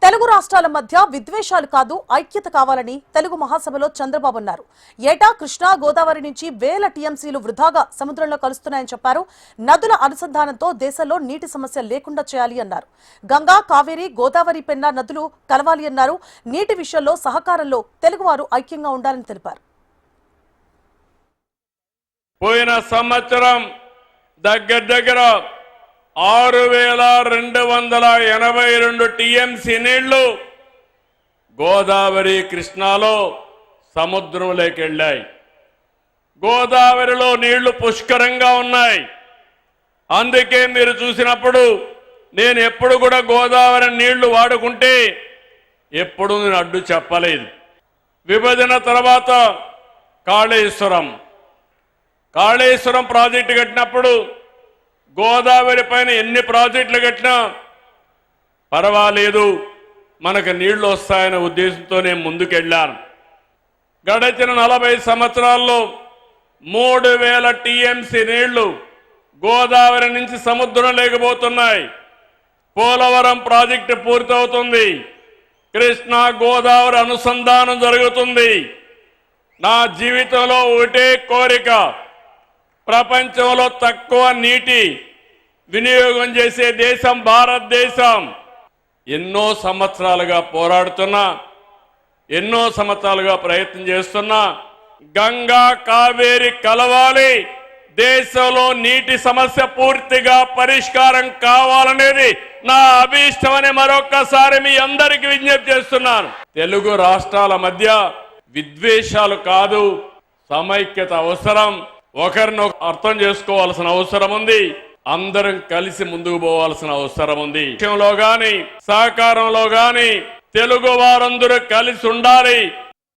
తెలుగు రాష్ట్రాల మధ్య విద్వేషాలు కాదు ఐక్యత కావాలని తెలుగు మహాసభలో చంద్రబాబు అన్నారు. ఏటా కృష్ణా గోదావరి నుంచి వేల టీఎంసీలు వృధాగా సముద్రంలో కలుస్తున్నాయని చెప్పారు. నదుల అనుసంధానంతో దేశంలో నీటి సమస్య లేకుండా చేయాలి అన్నారు. గంగా, కావేరి, గోదావరి, పెన్నా నదులు కలవాలి అన్నారు. నీటి విషయంలో సహకారంలో తెలుగువారు ఐక్యంగా ఉండాలని తెలిపారు. పోయిన సంవత్సరం దగ్గర 6282 టీఎంసీ నీళ్లు గోదావరి కృష్ణాలో సముద్రంలోకి వెళ్ళాయి. గోదావరిలో నీళ్లు పుష్కరంగా ఉన్నాయి. అందుకే మీరు చూసినప్పుడు నేను ఎప్పుడు కూడా గోదావరి నీళ్లు వాడుకుంటే ఎప్పుడు నేను అడ్డు చెప్పలేదు. విభజన తర్వాత కాళేశ్వరం ప్రాజెక్టు కట్టినప్పుడు గోదావరి పైన ఎన్ని ప్రాజెక్టులు కట్టినా పర్వాలేదు, మనకు నీళ్లు వస్తాయనే ఉద్దేశంతో నేను ముందుకెళ్ళాను. గడిచిన 40 సంవత్సరాల్లో 3000 టీఎంసీ నీళ్లు గోదావరి నుంచి సముద్రం లేకపోతున్నాయి. పోలవరం ప్రాజెక్టు పూర్తవుతుంది. కృష్ణా గోదావరి అనుసంధానం జరుగుతుంది. నా జీవితంలో ఒకటే కోరిక, ప్రపంచంలో తక్కువ నీటి వినియోగం చేసే దేశం భారతదేశం. ఎన్నో సంవత్సరాలుగా పోరాడుతున్నా, ఎన్నో సంవత్సరాలుగా ప్రయత్నం చేస్తున్నా, గంగా కావేరి కలవాలి, దేశంలో నీటి సమస్య పూర్తిగా పరిష్కారం కావాలనేది నా అభీష్టమని మరొక్కసారి మీ అందరికీ విజ్ఞప్తి చేస్తున్నాను. తెలుగు రాష్ట్రాల మధ్య విద్వేషాలు కాదు, సమైక్యత అవసరం. ఒకరిని అర్థం చేసుకోవాల్సిన అవసరం ఉంది. అందరం కలిసి ముందుకు పోవాల్సిన అవసరం ఉంది. విషయంలో గాని సహకారంలో గాని తెలుగు వారందరూ కలిసి ఉండాలి.